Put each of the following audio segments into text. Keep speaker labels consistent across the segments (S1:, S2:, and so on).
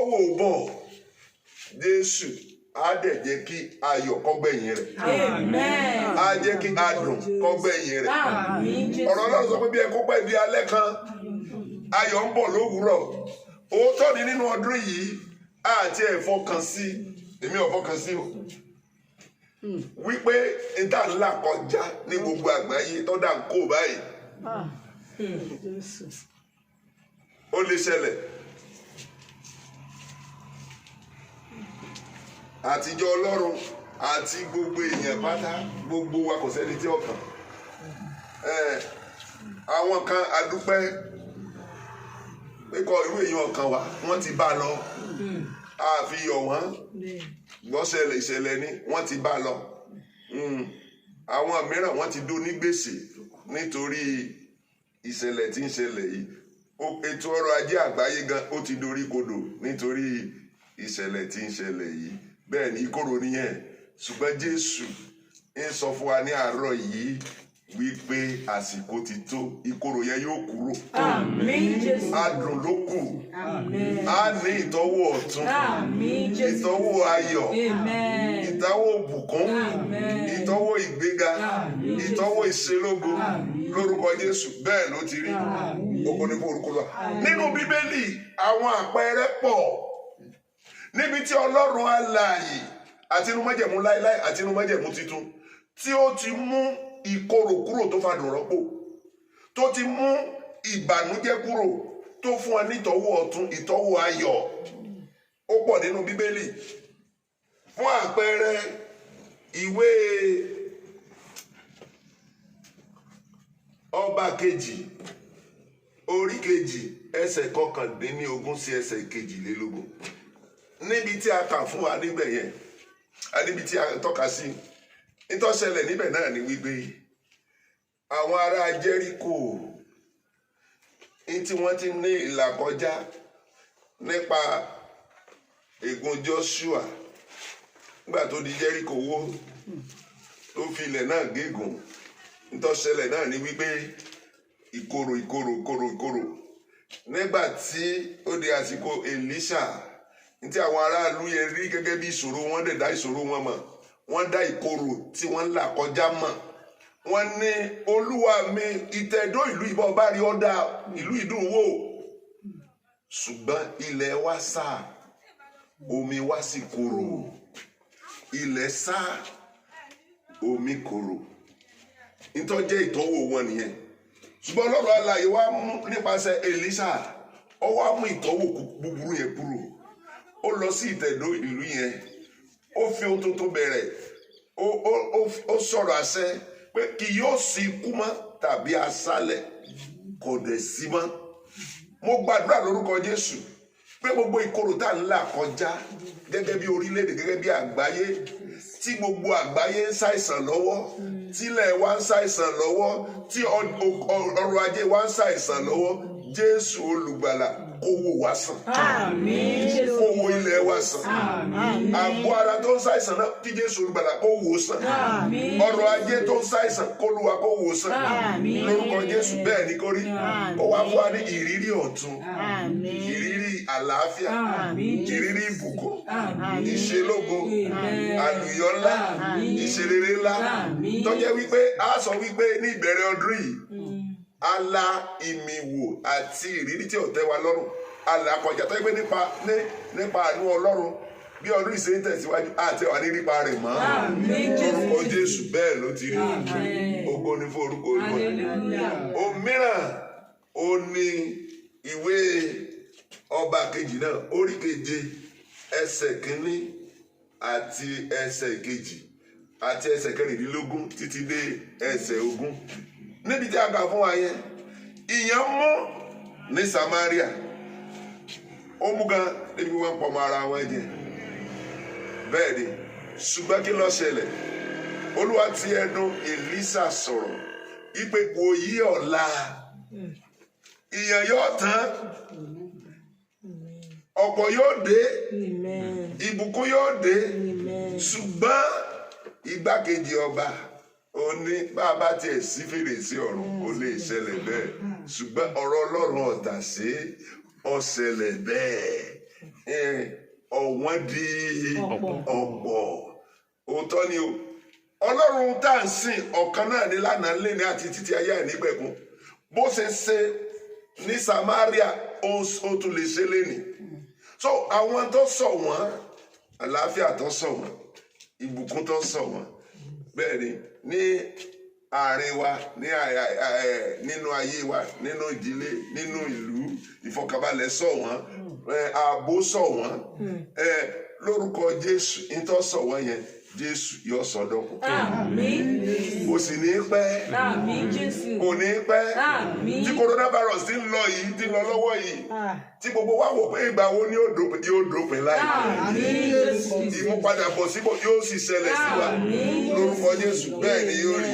S1: ìtọ́wò bọ̀ Jésù á dẹ̀ jẹ́ kí ayọ̀ kó gbẹ̀yìn rẹ̀. Á jẹ́ kí adùn kó gbẹ̀yìn rẹ̀. Ọ̀rọ̀ Ọlọ́run sọ pé bí ẹkún pẹ́ di alẹ́ kan ayọ̀ ń bọ̀ lówùúrọ̀. Òótọ́ ni nínú ọdún yìí àti ẹ̀fọ́kàn sí èmi ọ̀fọ́kàn sí o wípé ìta ńlá kọjá ní gbogbo àgbáyé tó dà ń kó báyìí ó lè ṣẹlẹ̀. Àtijọ́ Ọlọ́run àti gbogbo èèyàn pátá gbogbo wa kò sẹ́ni tí ọkàn àwọn kan adúpẹ́ pé kọ irú èèyàn ọkàn wa wọ́n ti bá lọ àfihàn wọ́n gbọ́sẹ̀lẹ̀ ìṣẹ̀lẹ̀ ni wọ́n ti bá lọ àwọn mìíràn wọ́n ti dó ní gbèsè nítorí ìṣẹ̀lẹ̀ tí ń ṣẹlẹ̀ yìí ètò ọrọ̀ ajé àgbáyé gan ó ti dorí kodò nítorí ìṣẹ̀lẹ̀ tí ń ṣẹlẹ̀ yìí bẹ́ẹ̀ ni ìkorò nìyẹn ṣùgbọ́n Jésù ń sọ fún wa ní àárọ̀ yìí wípé àsìkò ti tó ìkorò yẹn yóò kúrò. Àmín Jésù. Adùn ló kù. Àmín. Á ní ìtọ́wò ọ̀tun. Àmín Jésù. Ìtọ́wò ayọ̀. Àmín. Ìtọ́wò bùkún. Àmín. Ìtọ́wò ìgbéga. Àmín. Ìtọ́wò ìṣelógo. Àmín. Lórúkọ Jésù bẹ́ẹ̀ ló ti rí. Àmín. Ògo ni fún orúkọ wa. Nínú Bíbélì àwọn àpẹẹrẹ pọ̀ níbi tí Ọlọ́run alààyè àti inú májẹ̀mú láéláé àti inú májẹ̀mú titun tí ó ti mú ìkorò kúrò tó fàdùn rọ́pò tó ti mú ìbànújẹ́ kúrò tó fún ọ ní ìtọ́wò ọ̀tun ìtọ́wò ayọ̀ ó pọ̀ nínú Bíbélì. Fún àpẹẹrẹ ìwé Ọba kejì orí kejì ẹsẹ̀ 19 sí ẹsẹ̀ 22 níbi tí a kà fún wa níbẹ̀ yẹn níbi tí a tọ́ka sí ìtọ́sẹ̀lẹ̀ níbẹ̀ náà ni wípé àwọn ará Jẹ́ríkò ní tí wọ́n ti ní ìlàkọjá nípa ègún Joshua nígbà tó di Jẹ́ríkò wó tó fi ilẹ̀ náà gégùn ìtọ́sẹ̀lẹ̀ náà ni wípé ìkorò nígbà tí ó di àsìkò Èlíṣà ní tí àwọn aráàlú yẹn rí gẹ́gẹ́ bí ìṣòro wọn dẹ̀ dá ìṣòro wọn mọ̀ wọ́n dá ìkorò tí wọ́n ń là kọjá mọ̀ wọ́n ní Olúwa mi ìtẹ̀dó ìlú ìbọn bá rí ọ́dà ìlú ìdúnwò ṣùgbọ́n ilẹ̀ wa sá omi wa sì korò ilẹ̀ sá omi korò ìtọ́jẹ́ ìtọ́wò wọn nìyẹn ṣùgbọ́n Ọlọ́run alààyè wa mú nípasẹ̀ Èlíṣà ó wá mú ìtọ́wò búburú yẹn kúrò ó lọ sí ìtẹ̀dó ìlú yẹn ó fi ohun tuntun bẹ̀rẹ̀ ó sọ̀rọ̀ àṣẹ pé kì yóò sí ikú mọ́ tàbí aṣálẹ̀ kò dẹ̀ sí mọ́. Mo gbàdúrà lórúkọ Jésù pé gbogbo ìkorò tá à ń là kọjá gẹ́gẹ́ bí orílẹ̀-èdè gẹ́gẹ́ bí àgbáyé tí gbogbo àgbáyé ń ṣàìsàn lọ́wọ́ tílẹ̀ wa ń ṣàìsàn lọ́wọ́ tí ọrọ̀ ajé wa ń ṣàìsàn lọ́wọ́ Jésù olùgbàlà kó wò wá sàn. Àmín. Kó wo ilẹ̀ wa sàn. Àmín. Àgọ́ ara tó ń ṣàìsàn náà kí Jésù olùgbàlà kó wò sàn. Àmín. Ọrọ̀ ajé tó ń ṣàìsàn kó Olúwa kó wò sàn. Àmín. Lórúkọ Jésù bẹ́ẹ̀ ni kó rí. Kó wá fún wa ní ìrírí ọ̀tun. Àmín. Ìrírí àlàáfíà. Àmín. Ìrírí ìbùkún. Àmín. Ìṣelógo. Àmín. Àlùyọ ńlá. Àmín. Ìṣerere ńlá. Àmín. Tó jẹ́ wípé a sọ wípé ní ìbẹ̀rẹ̀ ọdún yìí ala ìmìwò àti ìrírí tí ò tẹ́ wa lọ́rùn alàkọjá tó yẹ pé nípa àánú Ọlọ́run bí ọdún ìṣe ń tẹ̀síwájú àti wà ní nípa rẹ̀ mọ́ orúkọ Jésù bẹ́ẹ̀ ló ti rí ògo ni fún orúkọ Olúwa. Òmíràn ó ní ìwé Ọba kejì náà orí keje ẹsẹ̀ 1 àti ẹsẹ̀ 2 àti ẹsẹ̀ 14 títí dé ẹsẹ̀ 20 níbi tí a kà fún wa yẹn ìyàn mú ní Samaria ó mú gan níbi wọn pọ̀ mọ́ ara wọn jẹ bẹ́ẹ̀ ni ṣùgbọ́n kí ló ṣẹlẹ̀ Olúwa ti ẹnu Èlíṣà sọ̀rọ̀ ìpè kò yí ọ̀la ìyàn yóò tán ọ̀pọ̀ yóò dé ìbùkún yóò dé ṣùgbọ́n igbákejì ọba ó ní bàbá tiẹ̀ sí fèrèsé ọ̀run kò lè ṣẹlẹ̀ bẹ́ẹ̀ ṣùgbọ́n ọ̀rọ̀ Ọlọ́run ọ̀tà sí ó ṣẹlẹ̀ bẹ́ẹ̀ wọ́n di ọ̀pọ̀. Òótọ́ ni o. Ọlọ́run tá à ń sìn ọ̀kan náà ní lánàá lẹ́ni àti títí ayé àìnípẹ̀kun. Bó ṣe ṣe ní Samaria ó tún lè ṣe lẹ́ni. So àwọn tó sọ wọ́n, àlàáfíà tó sọ wọ́n, ìbùkún tó sọ wọ́n. Bẹ́ẹ̀ ni ní àárín wa, nínú ayé wa, nínú ìdílé, nínú ìlú, ìfọ̀kànbalẹ̀ sọ wọ́n, ààbò sọ wọ́n. Lórúkọ Jésù, ìtọ́ sọ wọ́n yẹn, Jésù yóò sọdọ̀kun. Àmín. Kò sì ní pẹ́. Àmín Jésù. Kò ní pẹ́. Àmín. Tí coronavirus ti ń lọ yìí, ti lọ lọ́wọ́ yìí, tí gbogbo wa wò pé ìgbà wo ni yóò dópin láìpẹ́. Àmín Jésù. Ìmúpadàbọ̀ síbò yóò sì ṣẹlẹ̀ sí wa. Lórúkọ Jésù, bẹ́ẹ̀ ni yóò rí.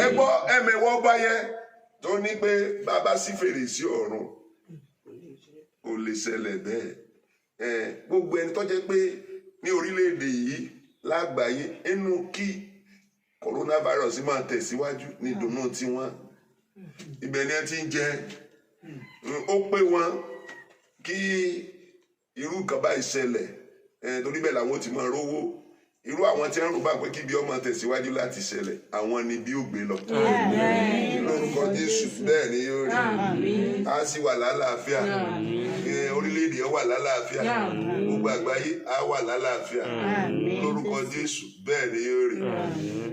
S1: Ẹ gbọ́ ẹ̀mẹ̀wọ́ bá yẹn tó ní pé bàbá sí fèrèsé ọ̀run kò lè ṣẹlẹ̀ bẹ́ẹ̀. Gbogbo ẹni tó jẹ́ pé ní orílẹ̀-èdè yìí lágbàáyé inú kí coronavirus máa tẹ̀síwájú ní ìdùnnú tiwọn, ibẹ̀ ni ẹ ti ń jẹ. Ó pé wọn kí irú nǹkan báyìí ṣẹlẹ̀, torí bẹ́ẹ̀ làwọn ti máa rówó. Irú àwọn tí ń rò bá pé kí bí ọmọ tẹ̀síwájú láti ṣẹlẹ̀, àwọn ni bí ó gbé lọ. Lórúkọ Jésù, bẹ́ẹ̀ ni yóò rí. A sì wà lálàáfíà, orílẹ̀-èdè wà lálàáfíà, gbogbo àgbáyé á wà lálàáfíà. Lórúkọ Jésù, bẹ́ẹ̀ ni yóò rí.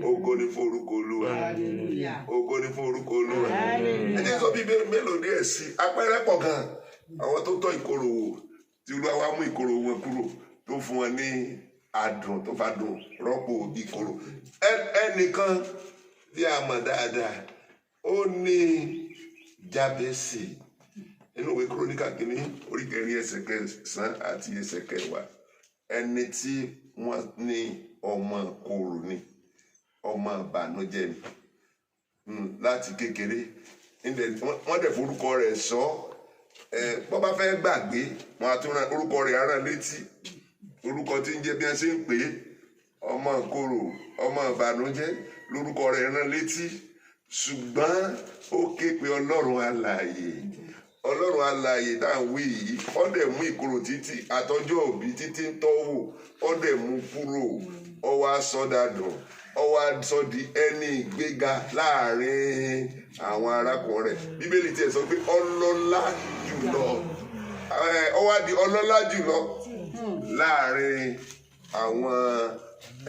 S1: Ògo ni fún orúkọ Olúwa. Ògo ni fún orúkọ Olúwa. Ẹ jẹ́ sọ bí mélòó díẹ̀ sí àpẹẹrẹ pọ̀ gan-an. Àwọn tó tọ́ ìkorò wò, tí Olúwa wá mú ìkorò wọn kúrò, tó fún wọn ní adùn tó fa dùn rọ́pò ìkorò. Ẹnìkan tí a mọ̀ dáadáa, ó ní Jábésì nínú ìwé Kíróníkà kìíní orí 4 ẹsẹ̀ 9 àti ẹsẹ̀ 10. Ẹni tí wọ́n ní ọmọ korò ni, ọmọ ìbànújẹ́ ni láti kékeré. Wọ́n dẹ̀ forúkọ rẹ̀ sọ. Bọ́ bá fẹ́ gbàgbé, wọ́n á tún rán orúkọ rẹ̀ aràn létí. Orúkọ tí ń jẹ́ bí wọ́n ṣe ń pè é, ọmọ korò, ọmọ ìbànújẹ́, lórúkọ rẹ̀ rán létí. Ṣùgbọ́n ó ké pe Ọlọ́run alààyè. Ọlọ́run alààyè tá à ń wí yìí, ó dẹ̀ mú ìkorò títí àtọjọ́ òbí títí ń tọ́wò, ó dẹ̀ mú kúrò, ó wá sọ dàdùn, ó wá sọ di ẹni ìgbéga láàrin àwọn arákùnrin rẹ̀. Bíbélì tiẹ̀ sọ pé ọlọ́lá jùlọ, ó wá di ọlọ́lá jùlọ láàrin àwọn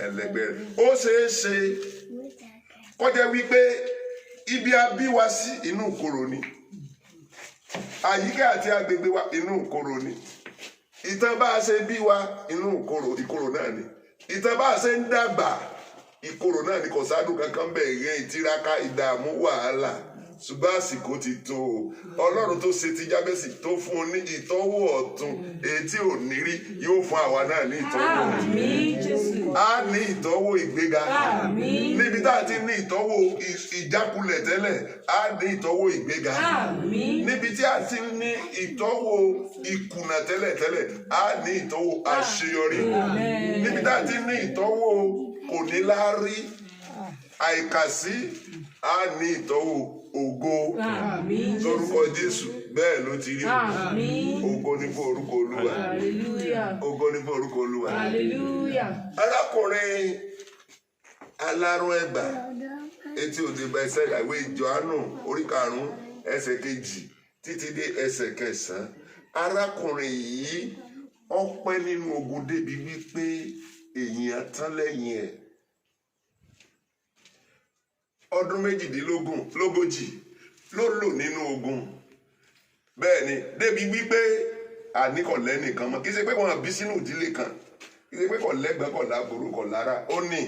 S1: ẹlẹgbẹ́ rẹ̀. Ó ṣeé ṣe kó jẹ́ wípé ibi a bí wa sí inú ìkorò ni, àyíká àti agbègbè wa inú ìkorò ni, ìtàn bá a ṣe bí wa inú ìkorò náà ni, ìtàn bá a ṣe ń dàgbà ìkorò náà ni. Kò sádùn kankan bẹ́ẹ̀ yẹn, ìtiraka, ìdààmú, wàhálà. Ṣùgbọ́n àsìkò ti tó. Ọlọ́run tó ṣe ti Jábésì tó fún un ní ìtọ́wò ọ̀tun èyí tí ò ní rí, yóò fún àwa náà ní ìtọ́wò ọ̀tun. A ní ìtọ́wò ìgbéga. Níbi tá a ti ní ìtọ́wò ìjákulẹ̀ tẹ́lẹ̀, a ní ìtọ́wò ìgbéga. Níbi tí a ti ní ìtọ́wò ìkùnà tẹ́lẹ̀, a ní ìtọ́wò àṣeyọrí. Níbi tá a ti ní ìtọ́wò kò ní láárí, àìkàsí, a ní ìtọ́wò ògo. Lórúkọ Jésù, bẹ́ẹ̀ ló ti rí. Ògo ni fún orúkọ Olúwa. Ògo ni fún orúkọ Olúwa. Arákùnrin alárùn ẹ̀gbà etí òde bá ẹsẹ̀ ìwé Jòhánù orí 5 ẹsẹ̀ 2 títí dé ẹsẹ̀ 9. Arákùnrin yìí ó pẹ́ nínú ogun débi wípé èèyàn tán lẹ́yìn ẹ̀. Ọdún 38 ló lò nínú ogun. Bẹ́ẹ̀ ni débi wípé àníkọ̀lẹ́ nìkan mọ́, kì í ṣe pé wọ́n bí sínú ìdílé kan, kì í ṣe pé kò lẹ́gbẹ̀ẹ́, kò láboró, kò lára, ó ní.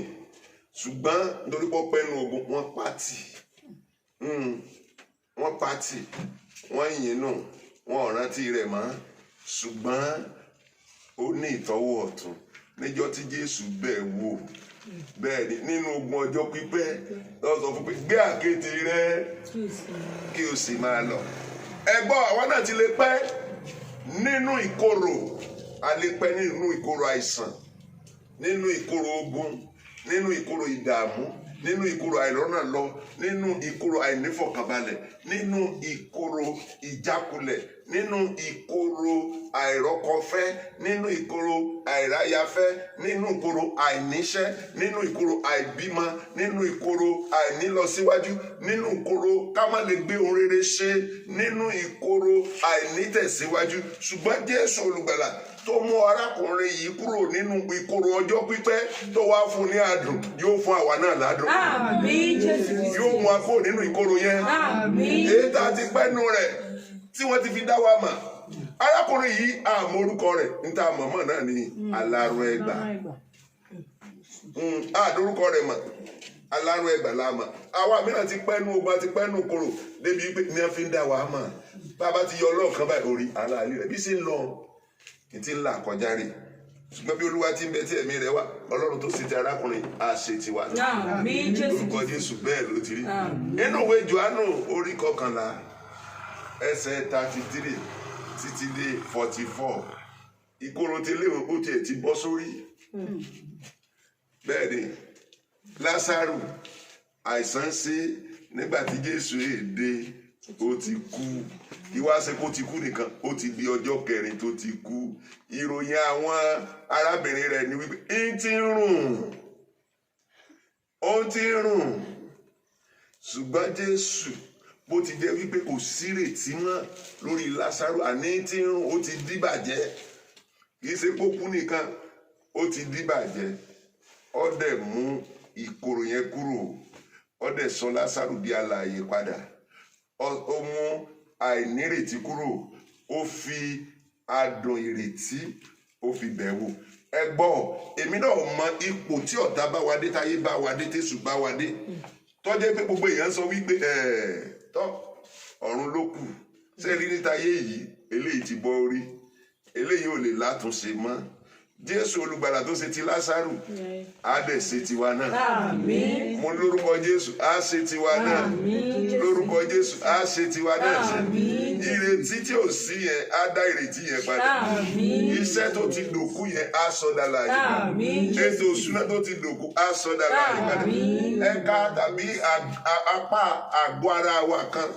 S1: Ṣùgbọ́n nítorí pé pẹ́nu ogun wọ́n pàtì, wọ́n yìn nù, wọ́n ò rántí rẹ̀ mọ́. Ṣùgbọ́n ó ní ìtọ́wò ọ̀tun níjọ́ tí Jésù bẹ̀ wò. Bẹ́ẹ̀ ni nínú ogun ọjọ́ pípẹ́ lọ sọ fún pé gbé àkéte rẹ kí o sì máa lọ. Ẹgbọ́n àwa náà ti lè pẹ́ nínú ìkorò, a lè pẹ́ nínú ìkorò àìsàn, nínú ìkorò ogun, nínú ìkorò ìdààmú, nínú ìkorò àìrọ́nà lọ, nínú ìkorò àìnífọ̀kànbalẹ̀, nínú ìkorò ìjákulẹ̀, nínú ìkorò àìrọ́kọfẹ́, nínú ìkorò àìráyafẹ́, nínú ìkorò àìníṣẹ́, nínú ìkorò àìbímọ, nínú ìkorò àìnílọsíwájú, nínú ìkorò ká má lè gbé ohun rere ṣe, nínú ìkorò àìnítẹ̀síwájú. Ṣùgbọ́n Jésù olùgbàlà tó mú arákùnrin yìí kúrò nínú ìkorò ọjọ́ pípẹ́ tó wá fún ní adùn, yóò fún àwa náà ládùn.
S2: Àmín Jésù.
S1: Yóò mú wa kúrò nínú ìkorò yẹn.
S2: Àmín.
S1: Èyí tá a ti pẹ́nu rẹ̀ tí wọ́n ti fi dá wa mọ̀. Arákùnrin yìí àmọ́ orúkọ rẹ̀ níta mọ̀mọ́ náà ní Aláró Ẹgbà. Àdórúkọ rẹ̀ mọ̀, Aláró Ẹgbà la mọ̀. Àwa mìíràn ti pẹ́nu ogun àti pẹ́nu korò débi pé ní wọ́n fi ń dá wa mọ̀. Bàbá ti yọ ọlọ́ọ̀kan báyìí orí aláàlú rẹ̀ bí sí ń lọ ti ń là kọjá rè. Ṣùgbọ́n bí Olúwa ti ń bẹ tí ẹ̀mí rẹ̀ wà, Ọlọ́run tó ṣe ti arákùnrin á ṣe tiwa náà.
S2: Àmín Jésù.
S1: Lórúkọ Jésù bẹ́ẹ̀ ló ti rí. Nínú ìwé Jòhánù orí 11 ẹsẹ̀ 33 títí dé 44 ìkorò tẹ́lẹ̀ ó tiẹ̀ ti bọ́ sórí. Bẹ́ẹ̀ ni Lásárù àìsàn ṣe nígbà tí Jésù èdè ó ti kú. Ìwá ṣe kó ti kú nìkan, ó ti di ọjọ́ kẹrin tó ti kú. Ìròyìn àwọn arábìnrin rẹ̀ ni wípé ń ti rùn, ó ti rùn. Ṣùgbọ́n Jésù bó ti jẹ́ wípé kò sírètí mọ́ lórí Lásárù, àní tí ń rùn, ó ti díbàjẹ́. Kì í ṣe kó kú nìkan, ó ti díbàjẹ́. Ó dẹ̀ mú ìkorò yẹn kúrò, ó dẹ̀ sọ Lásárù di alààyè padà. Ó mú àìnírètí kúrò, ó fi adùn ìrètí ó fi bẹ̀ wò. Ẹ gbọ́, èmi náà mọ ipò tí ọ̀tá bá wa dé, táyé bá wa dé, tésù bá wa dé. Tọ́jẹ́ pé gbogbo èèyàn sọ wípé tọ́ ọ̀run ló kù. Ṣé rí níta ayé yìí, eléyìí ti bọ́ orí, eléyìí ò lè látúnṣe mọ́. Jésù olùgbàlà tó ṣe ti Lásárù á dẹ̀ ṣe tiwa náà.
S2: Àmín.
S1: Mo lórúkọ Jésù á ṣe tiwa náà. Lórúkọ Jésù á ṣe tiwa náà. Ìrètí tí ò sí yẹn á dá ìrètí yẹn padà. Iṣẹ́ tó ti dòkú yẹn á sọdá láàyè. Ètò ìṣúná tó ti dòkú á sọdá láàyè padà. Ẹ̀ka tàbí apá àgọ́ ara wa kan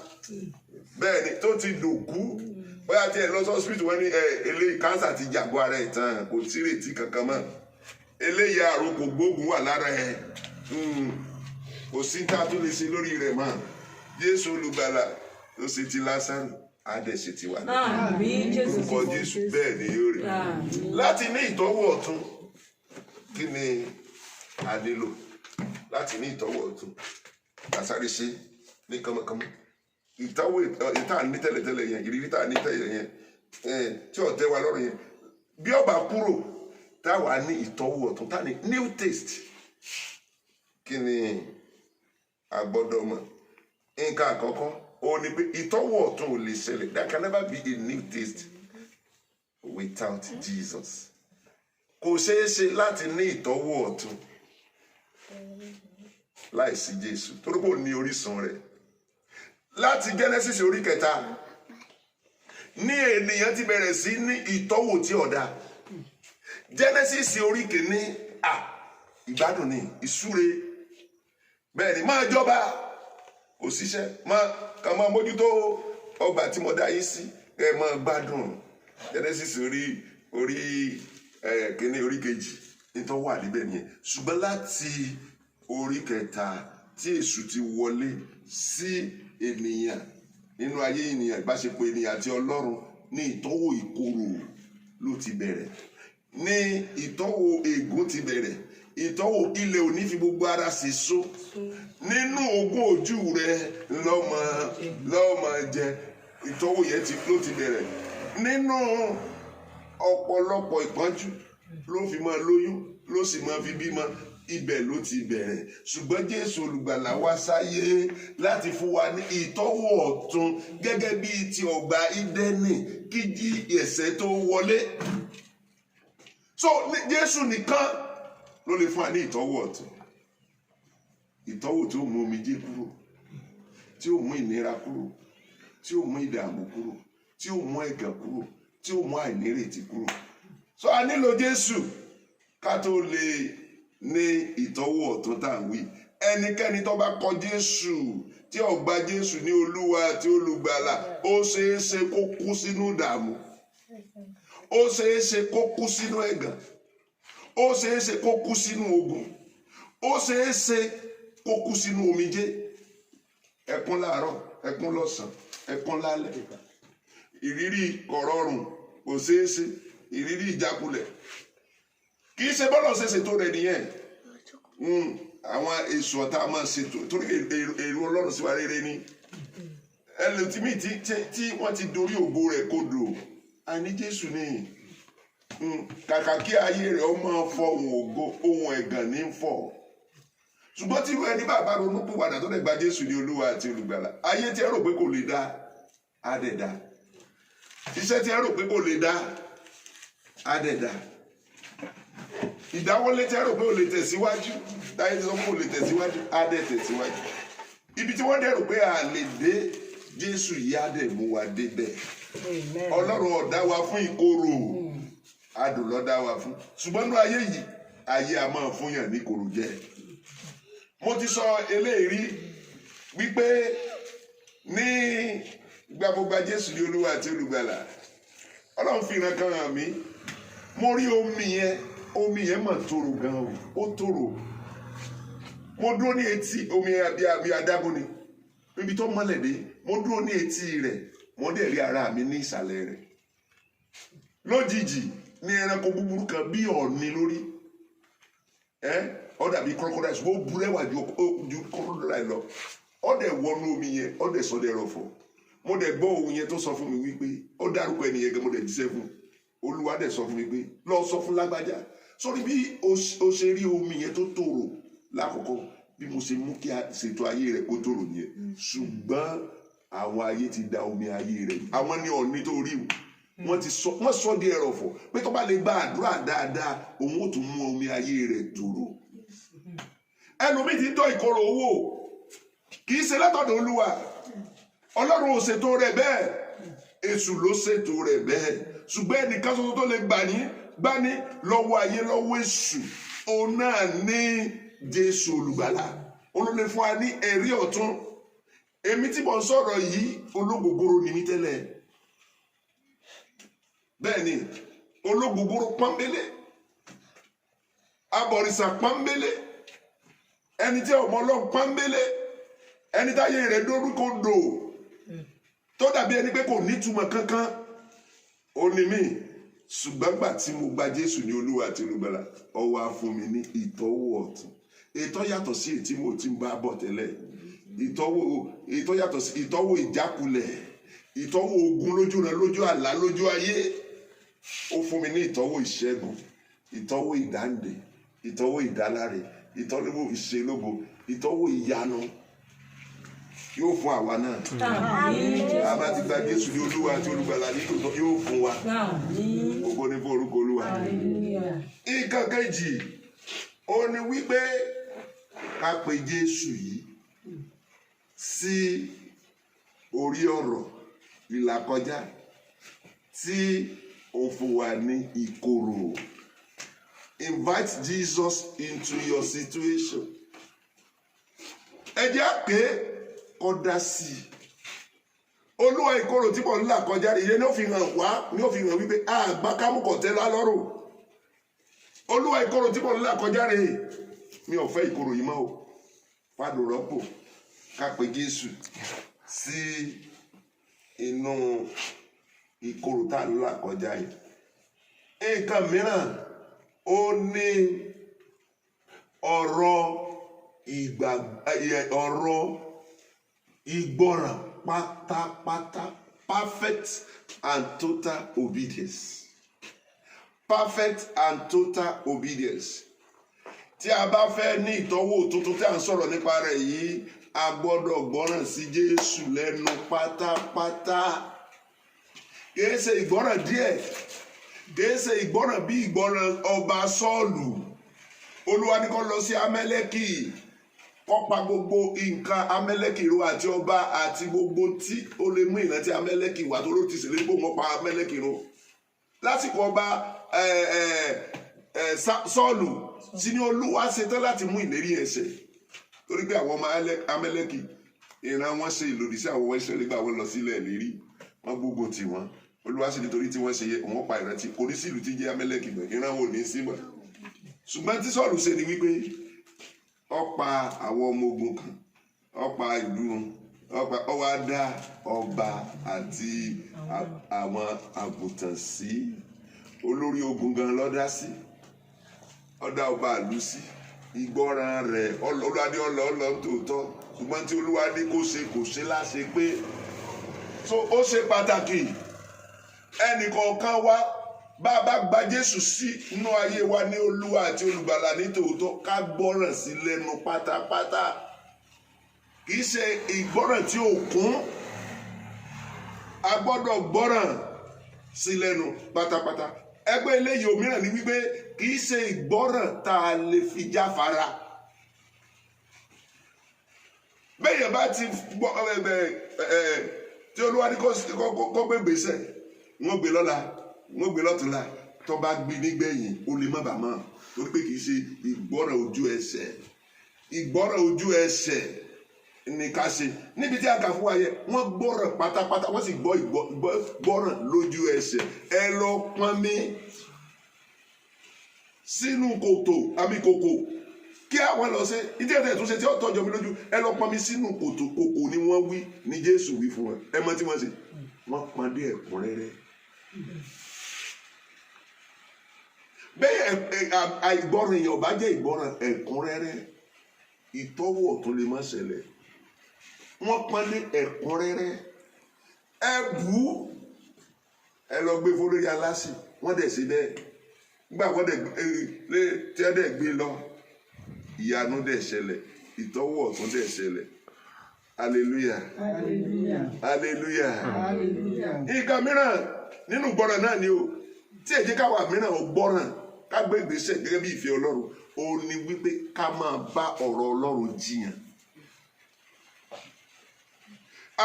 S1: bẹ́ẹ̀ ni tó ti dòkú. Bóyá tí ẹ lọ sí hospital wọ́n ní eléyìí kánsà ti jàgbọ́ ara ẹ̀ tán, kò sí ìrètí kankan mọ́. Eléyìí àrùn kò gbóògùn wà lára ẹ̀, kò sí tá a tún lè ṣe lórí rẹ̀ mọ́. Jésù olùgbàlà tó ṣe ti Lásárù á dẹ̀ ṣe tiwa náà. Lórúkọ Jésù bẹ́ẹ̀ ni yóò rí. Láti ní ìtọ́wò ọ̀tun, kí ni a nílò láti ní ìtọ́wò ọ̀tun? Kàsáré ṣe ní kánmọ́kánmọ́. Ìtawó ìta ní tẹ́lẹ̀tẹ́lẹ̀ yẹn, ìrírí tá ní tẹ́lẹ̀ yẹn, tí ó tẹ́ wa lọ́rùn yẹn, bí ó bá kúrò táwa ní ìtọ́wò ọ̀tun, tá ní new taste. Kí ni a gbọ́dọ̀ mọ̀? Nǹkan àkọ́kọ́ ó ní pé ìtọ́wò ọ̀tun ò lè ṣẹlẹ̀. There can never be a new taste without Jesus. Kò ṣeé ṣe láti ní ìtọ́wò ọ̀tun láìsí Jésù, torí kò ní orísun rẹ̀. Láti Genesis orí 3 ní ènìyàn ti bẹ̀rẹ̀ sí ní ìtọ́wò tí ọ̀dá. Genesis orí 1 ìgbádùn ni, ìsúre. Bẹ́ẹ̀ ni máa jọba, òṣìṣẹ́, ká máa mójútó ọgbà tí mo dá yín sí, ẹ máa gbádùn. Genesis orí 1 orí 2 nítorí wà níbẹ̀ nìyẹn. Ṣùgbọ́n láti orí 3 tí èṣù ti wọlé sí ènìyàn, nínú ayé ènìyàn, ìbáṣepọ̀ ènìyàn àti Ọlọ́run, ní ìtọ́wò ìkorò ló ti bẹ̀rẹ̀, ní ìtọ́wò ègún ti bẹ̀rẹ̀, ìtọ́wò ilẹ̀ òní fi gbogbo ara sèso. Nínú ogún ojú rẹ lọ́mọ jẹ, ìtọ́wò yẹn ló ti bẹ̀rẹ̀. Nínú ọ̀pọ̀lọpọ̀ ìpọ́njú ló fi máa lóyún, ló sì máa fi bímọ. Ibẹ̀ ló ti bẹ̀rẹ̀. Ṣùgbọ́n Jésù olùgbàlà wá sáyé láti fún wa ní ìtọ́wò ọ̀tun gẹ́gẹ́ bí ti ọgbà Ídẹ́nì kí ẹ̀ṣẹ̀ tó wọlé. So Jésù nìkan ló lè fún wa ní ìtọ́wò ọ̀tun. Ìtọ́wò tí ó mú omijé kúrò, tí ó mú ìnira kúrò, tí ó mú ìdààmú kúrò, tí ó mú ẹ̀gàn kúrò, tí ó mú àìnírètí kúrò. So a nílò Jésù ká tó lè ní ìtọ́wò ọ̀tun tá à ń wí. ẹnikẹ́ni tó bá kọ Jésù tí ó gba Jésù ní Olúwa àti olùgbàlà ó ṣeé ṣe kó kú sínú ìdààmú, ó ṣeé ṣe kó kú sínú ẹ̀gàn, ó ṣeé ṣe kó kú sínú ogun, ó ṣeé ṣe kó kú sínú omijé, ẹkún láàárọ̀, ẹkún lọ́sàn, ẹkún lálẹ́, ìrírí kọ̀rọ̀rùn kò ṣeé ṣe, ìrírí ìjákulẹ̀. Kì í ṣe bọ́lọ̀ ṣe ṣètò rẹ̀ nìyẹn. Àwọn èso ọ̀tá máa ṣètò torí èrò Ọlọ́run sí wa rere ni. Ẹlòmíì tí wọ́n ti dorí ògo rẹ̀ kodò, àní Jésù ni. Kàkà kí ayé rẹ̀ ó máa fọ ohun ògo, ohun ẹ̀gàn ní fọ̀. Ṣùgbọ́n tí ẹni bàbá ronú pìwàdà tó lè gba Jésù ní Olúwa àti olùgbàlà, ayé tí ẹ rò pé kò lè dá, á dẹ̀ dá. Iṣẹ́ tí ẹ rò pé kò lè dá, á dẹ̀ dá. Ìdáwọ́lé tí ẹ rò pé ò lè tẹ̀síwájú, táyé tí sọ pé ò lè tẹ̀síwájú, á dẹ̀ tẹ̀síwájú. Ibi tí wọ́n dẹ̀ rò pé a lè dé, Jésù yìí á dẹ̀ mú wa débẹ̀. Ọlọ́run ò dá wa fún ìkorò, adùn ló dá wa fún. Ṣùgbọ́n ní ayé yìí, ayé a máa fún yàn ní ìkorò jẹ. Mo ti sọ eléyìí wípé ní gbàgbọ́gbà Jésù ní Olúwa àti olùgbàlà, Ọlọ́run fi ìran kan hàn mí. Mo rí omi yẹn mà tòrò gan o, ó tòrò. Mo dúró ní etí omi àbí adágún ni, níbi tó mọ́lẹ̀ dé. Mo dúró ní etí rẹ̀, mo dẹ̀ rí ara mi ní ìsàlẹ̀ rẹ̀. Lójijì ní ẹranko búburú kan bí ọ̀ọ̀ni lórí. Ó dàbí crocodile, ṣùgbọ́n ó burẹ́wà ju crocodile lọ. Ó dẹ̀ wọnú omi yẹn, ó dẹ̀ sọ dẹ̀ rọ̀fọ̀. Mo dẹ̀ gbọ́ ohun yẹn tó sọ fún mi wípé ó dárúkọ ẹnìyẹn gan, mo dẹ̀ jíṣẹ́ fún. Olúwa dẹ̀ sọ fún mi pé lọ sọ fún lágbájá. Sórí bí o ṣe rí omi yẹn tó tòrò lákòókò, bí mo ṣe mú kí ṣètò ayé rẹ̀ kó tòrò yẹn. Ṣùgbọ́n àwọn ayé ti da omi ayé rẹ̀. Àwọn ní ọ̀ní tó rí wọ́n sọ di ẹrọ̀fọ̀ pé tó bá lè gba àdúrà dáadáa, òun ó tún mú omi ayé rẹ̀ tòrò. Ẹlòmíì ti tọ́ ìkorò owó, kì í ṣe látọ̀dọ̀ Olúwa. Ọlọ́run ò ṣètò rẹ̀ bẹ́ẹ̀, Èṣù ló ṣètò rẹ̀ bẹ́ẹ̀. Ṣùgbọ́n ẹnìkan ṣoṣo tó lè gbani lọ́wọ́ ayé, lọ́wọ́ Èṣù, òun náà ní Jésù olùgbàlà. Òun ló lè fún wa ní ẹ̀rí ọ̀tún. Èmi tí mo ń sọ̀rọ̀ yìí, ológogoro ni mí tẹ́lẹ̀. Bẹ́ẹ̀ ni, ológogoro pọ́nbélé, abọ̀rìṣà pọ́nbélé, ẹni tí ọmọ Ọlọ́run pọ́nbélé, ẹni táyé rẹ̀ dórúkọ dò, tó dàbí ẹni pé kò nítumọ̀ kankan. Ó ní mí. Ṣùgbọ́n gbà tí mo gba Jésù ní Olúwa àti olùgbàlà, ó wá fún mi ní ìtọ́wò ọ̀tún. Ètò yàtọ̀ sí èyí tí mo ti ń bá bọ̀ tẹ́lẹ̀. Ìtọ́ yàtọ̀ sí ìtọ́wò ìjákulẹ̀, ìtọ́wò ogun lójú rẹ, lójú àlá, lójú ayé. Ó fún mi ní ìtọ́wò ìṣẹ́gun, ìtọ́wò ìdáǹdè, ìtọ́wò ìdáláre, ìtọ́wò ìṣelógo, ìtọ́wò ìyanu. Yóò fún àwa náà. A bá ti gba Jésù ní Olúwa àti olùgbàlà ní tòótọ́, yóò fún wa. Ògo ni fún orúkọ Olúwa. Nǹkan kejì, ó ní wípé ká pe Jésù yìí sí orí ọ̀rọ̀ ìlàkọjá tí ó fún wa ní ìkorò. Invite Jesus into your situation. Ẹ jẹ́ pé kó dá sí i. Olúwa, ìkorò tí mo ń là kọjá ìyẹn ní ó fi hàn wá, ní ó fi hàn wípé àgbà kámúkọ̀tẹ́ lálọ́rùn. Olúwa, ìkorò tí mo ń là kọjá rèé, mi ò fẹ́ ìkorò yìí mọ́ o. Fàdùn rọ́pò ká pe Jésù sí inú ìkorò tá ń là kọjá yìí. Nǹkan mìíràn, ó ní ọ̀rọ̀ ìgbọràn pátápátá, perfect and total obedience. Perfect and total obedience. Tí a bá fẹ́ ní ìtọ́wò tuntun tí a ń sọ̀rọ̀ nípa rẹ̀ yìí, a gbọ́dọ̀ gbọ́ràn sí Jésù lẹ́nu pátápátá. Kìí ṣe ìgbọ́ràn díẹ̀, kìí ṣe ìgbọ́ràn bí ìgbọ́ràn ọba Sọ́ọ̀lù. Olúwa ní kó lọ sí Amẹ́lẹ́kì, kó pa gbogbo nǹkan Amẹ́lẹ́kì run àti ọba àti gbogbo tí ó lè mú ìrántí Amẹ́lẹ́kì wá, tó ló ti ṣèlérí pé wọ́n pa Amẹ́lẹ́kì run. Lásìkò ọba Sọ́ọ̀lù sí ni Olúwa ṣetán láti mú ìlérí yẹn ṣẹ. torí pé àwọn ọmọ Amẹ́lẹ́kì ìran wọn ṣe ìlòdì sí àwọn Ísírẹ́lì gbà wọ́n lọ sílẹ̀ ìlérí wọ́n gbógun tì wọ́n Olúwa sì nítorí tí wọ́n ṣe yẹ wọ́n pa ìrántí kò ní sí ìlú tí jẹ́ Amẹ́lẹ́kì mọ́ ìran wọn ò ní sí mọ́ ṣùgbọ́n tí Sọ́ọ̀lù ṣe ni wípé ó pa àwọn ọmọ ogun kan ó pa ìlú ó wá dá ọba àti àwọn àgùntàn sí olórí ogun gan ló dá sí ó dá ọba ìlú sí ìgbọràn rẹ̀ Olúwadé ọlọ tòótọ́ ṣùgbọ́n tí Olúwadé kò ṣe láṣẹ pé so ó ṣe pàtàkì ẹnìkọ̀ọ̀kan wa bá a bá gba Jésù sí inú ayé wa ní Olúwa àti olùgbàlà ní tòótọ́ ká gbọ́ràn sí lẹ́nu pátápátá kì í ṣe ìgbọ́ràn tí ò kún a gbọ́dọ̀ gbọ́ràn sí lẹ́nu pátápátá ẹgbẹ́ eléyìí òmíràn ni wípé kì í ṣe ìgbọ́ràn tá a lè fi jáfara bẹ́ẹ̀ yẹn bá ti gbọ́ tí Olúwa ní kó gbé gbèsè wọ́n gbé lọ́la wọ́n gbé lọ́tùnla tó bá gbé nígbẹ̀yìn ó lè má bàa mọ̀ torí pé kì í ṣe ìgbọ́ràn ojú ẹsẹ̀ ìgbọ́ràn ojú ẹsẹ̀ ní ká ṣe níbi tí a kà fún wa yẹ wọ́n gbọ́ràn pátápátá wọ́n sì gbọ́ràn lójú ẹsẹ̀ ẹ lọ pọnmi sínú kòtò àmì kòkò kí àwọn lọ sí ìdí ẹ̀tẹ̀ tó ṣe tí ó tọ́jọ́ mi lójú ẹ lọ pọnmi sínú kòtò kòkò ni wọ́n wí ní Jésù wí fún wọn ẹ mọ̀ tí wọ́n ṣe wọ́n pọn dé ẹ̀kúnrẹ́rẹ́ bẹ́ẹ̀ àìgbọ́ràn èèyàn bá jẹ́ ìgbọ́ràn ẹ̀kúnrẹ́rẹ́ ìtọ́wò ọ̀tún lè má ṣẹlẹ̀ wọ́n pọn ní ẹ̀kúnrẹ́rẹ́ ẹ bù ú ẹ lọ gbé fún lórí aláṣì wọ́n dẹ̀ sí bẹ́ẹ̀ nígbà wọ́n dẹ̀ tí wọ́n dẹ̀ gbé lọ ìyanu dẹ̀ ṣẹlẹ̀ ìtọ́wò ọ̀tún dẹ̀ ṣẹlẹ̀ hallelujah hallelujah hallelujah hallelujah. Nǹkan mìíràn nínú gbọ́ràn náà ni o tí èjì káwa mìíràn ò gbọ́ràn ká gbé ìgbésẹ̀ gẹ́gẹ́ bí ìfẹ́ Ọlọ́run ó ní wípé ká máa bá ọ̀rọ̀ Ọlọ́run jiyàn.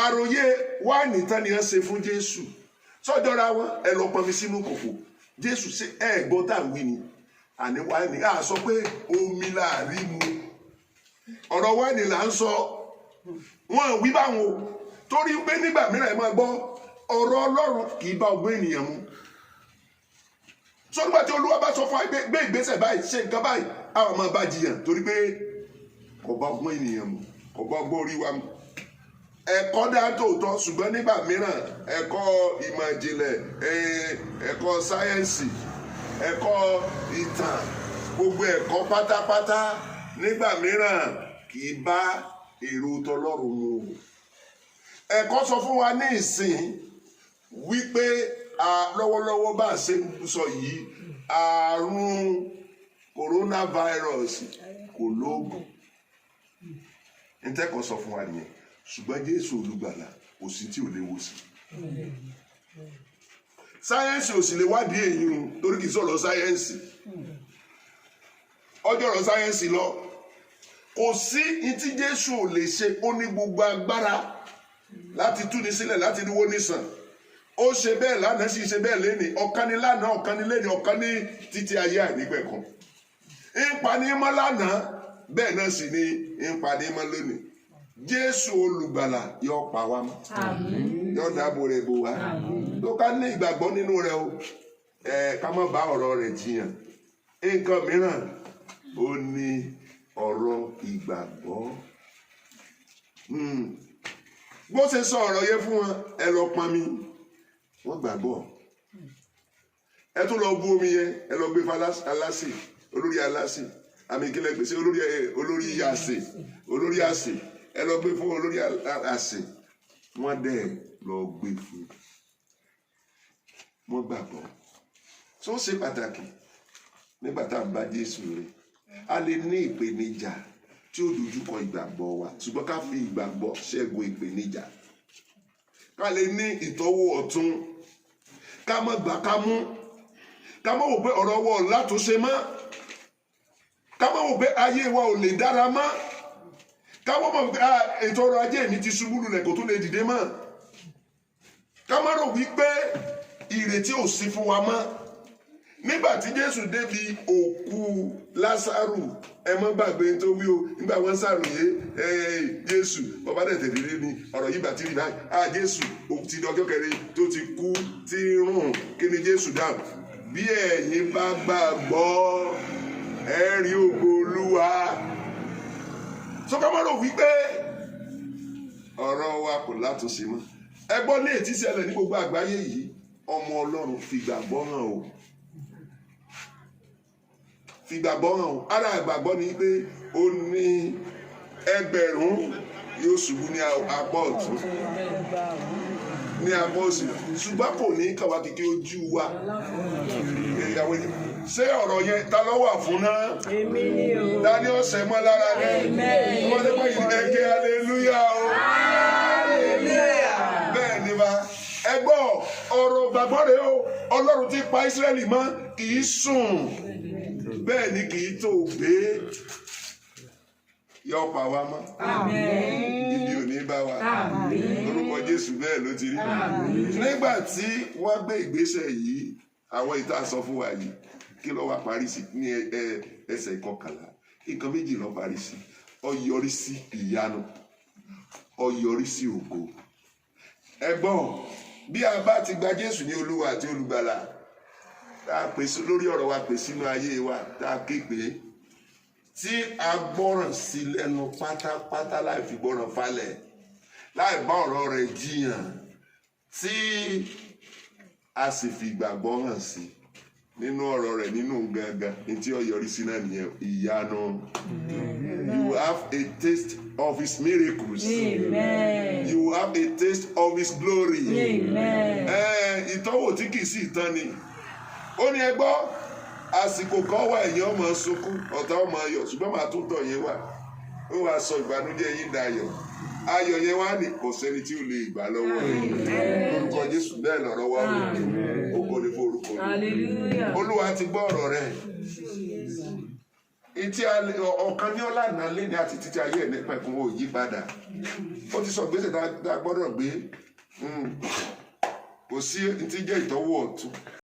S1: Àròyé wáìnì tán ni wọ́n ṣe fún Jésù sọ́jọ́ra wọn ẹ lọ pọnmi sínú kòkò Jésù ṣe ẹ̀gbọ́n tá à ń wí ni àní wáìnì á sọ pé omi láàrí mu ọ̀rọ̀ wáìnì là ń sọ wọn wí báwọn o torí pé nígbà mìíràn ẹ máa gbọ́ ọ̀rọ̀ Ọlọ́run kì í bá ọgbọ́n ènìyàn mu sọ́dúnbà tí Olúwa bá sọ fún wa gbé ìgbésẹ̀ báyìí ṣe nǹkan báyìí àwọn máa bá jiyàn torí pé kò bá ọgbọ́n ènìyàn mu kò bá ọgbọ́n orí wa mu ẹ̀kọ́ dá tòótọ́ ṣùgbọ́n nígbà mìíràn ẹ̀kọ́ ìmọ̀ ìjìnlẹ̀ ẹ̀kọ́ sáyẹ́ǹsì ẹ̀kọ́ ìtàn gbogbo ẹ̀kọ́ pátápátá nígbà mìíràn kì í bá èrò tọlọ́run mu ẹ̀kọ́ sọ fún wa ní ìsìn wípé lọ́wọ́lọ́wọ́ bá a ṣe ń sọ yìí àrùn coronavirus kò lóògùn ntẹ́kọ̀ sọ fún wa nìyẹn ṣùgbọ́n Jésù olùgbàlà kò sí tí ò lè wò sí. Sáyẹ́ǹsì ò sì lè wádìí èyí o torí kì í sọ̀rọ̀ sáyẹ́ǹsì ọjọ́ ọ̀rọ̀ sáyẹ́ǹsì lọ kò sí ìtí Jésù ò lè ṣe ó ní gbogbo agbára láti túni sílẹ̀ láti ríwó nísàn ó ṣe bẹ́ẹ̀ lánàá sì ṣe bẹ́ẹ̀ lénìí ọ̀kan ní lánàá ọ̀kan ní lénìí ọ̀kan ní títí ayé àìnípẹ̀kun ìpanímọ́ lánàá bẹ́ẹ̀ náà sì ni ìpanímọ́ lónìí Jésù olùgbàlà yóò pa wá mọ́ yóò dáàbò rẹ̀ bò wá tó ká ní ìgbàgbọ́ nínú rẹ̀ o ká má bá ọ̀rọ̀ rẹ̀ jiyàn nǹkan mìíràn ó ní ọ̀rọ̀ ìgbàgbọ́ bó ṣe sọ ọ̀rọ̀ yẹn fún wọn ẹ lọ pọnmi wọ́n gbàgbọ́ ẹ tún lọ bú omi yẹn ẹ lọ gbé fún aláṣẹ olórí aláṣẹ àmì ìkìlẹ̀ gbèsè olórí àṣẹ ẹ lọ gbé fún olórí àṣẹ wọ́n dẹ̀ lọ gbé fún wọ́n gbàgbọ́ tó ṣe pàtàkì nígbà tá a bá Jésù rẹ̀ a lè ní ìpèníjà tí ó dojúkọ ìgbàgbọ́ wa ṣùgbọ́n ká fi ìgbàgbọ́ ṣẹ́gun ìpèníjà ká lè ní ìtọ́wò ọ̀tún ká má gbà ká mú ká má wò pé ọ̀rọ̀ wa ò látúnṣe mọ́ ká má wò pé ayé wa ò lè dára mọ́ ká má mọ̀ pé ètò ọrọ̀ ajé mi ti ṣubú lulẹ̀ kò tún lè dìde mọ́ ká má rò wípé ìrètí ò sí fún wa mọ́ nígbà tí Jésù débi òkú Lásárù ẹ mọ́ gbàgbé tó wí o nígbà wọ́n ṣàròyé Jésù bàbá dẹ̀ tẹ̀lé ní ọ̀rọ̀ yìí bá ti rí báyìí Jésù ti di ọjọ́ kẹrin tó ti kú tí rùn kí ni Jésù dáhùn bí ẹ̀yin bá gbàgbọ́ ẹ rí ògo Olúwa sọkọmọ́rò wípé ọ̀rọ̀ wa kò látúnṣe mọ́ ẹ gbọ́ ní ètí ṣẹlẹ̀ ní gbogbo àgbáyé yìí ọmọ Ọlọ́run fìgbàgbọ́ hàn o fìgbàgbọ́ hàn o ara ìgbàgbọ́ ni pé ó ní ẹgbẹ̀rún yóò ṣubú ní apá ọ̀tún ní apá òsì ṣùgbọ́n kò ní kàwá kìkì ojú wa ṣé ọ̀rọ̀ yẹn ta ló wà fún náà dání ọ̀sẹ̀ mọ́ lára rẹ̀ wọ́n ti pẹ́ yìí ẹ̀kẹ́ aleluya o bẹ́ẹ̀ ni bá ẹgbọ́ ọ̀rọ̀ gbàgbọ́ rẹ̀ o Ọlọ́run ti pa Ísírẹ́lì mọ́ kì í sùn bẹ́ẹ̀ ni kì í tó gbé yọ pa wá mọ́ ibi ò ní bá wa orúkọ Jésù bẹ́ẹ̀ ló ti rí nígbà tí wọ́n gbé ìgbésẹ̀ yìí àwọn ìta sọ fún wa yìí kí ló wá parí sí ní ẹsẹ̀ ìkọkànlá nǹkan méjì ló parí sí ó yọrí sí ìyanu ó yọrí sí ògo ẹ̀gbọ́n bí a bá ti gba Jésù ní Olúwa àti Olùgbàlà tá a pèsè lórí ọ̀rọ̀ wa pèsè sínú ayé wa tá a ké pé tí a gbọ́ràn sí lẹ́nu pátápátá láì fi gbọ́ràn falẹ̀ láì bá ọ̀rọ̀ rẹ̀ jiyàn tí a sì fi ìgbàgbọ́ hàn sí nínú ọ̀rọ̀ rẹ̀ nínú gangan tí ó yọrí sí náà nìyẹn ìyanu. You have a taste of his miracles. Amen. You have a taste of his glory. Amen. Ìtọ́wò tí kì í sí ìtàn ni ó ní ẹ gbọ́ àsìkò kan wà èèyàn ọmọ sunkún ọ̀tá ọmọ ayọ̀ ṣùgbọ́n màá tún tọ̀ yẹn wà ó wàá sọ ìbànújẹ́ yín dayọ̀ ayọ̀ yẹn wá ní kò sẹ́ni tí ó lè gbà lọ́wọ́ rẹ̀ lórúkọ Jésù bẹ́ẹ̀ lọ́rọ̀ wá ògo ni fún orúkọ rẹ̀ Olúwa ti gbọ́ ọ̀rọ̀ rẹ̀ etí ọ̀kan ní ọ̀lànà lẹ́ni àti títí ayé ẹ̀ nípẹ̀kun ò yí padà ó ti sọ gbèsè tá a gbọ́dọ̀ gbé kò sí ti jẹ́ ìtọ́wò ọ̀tún.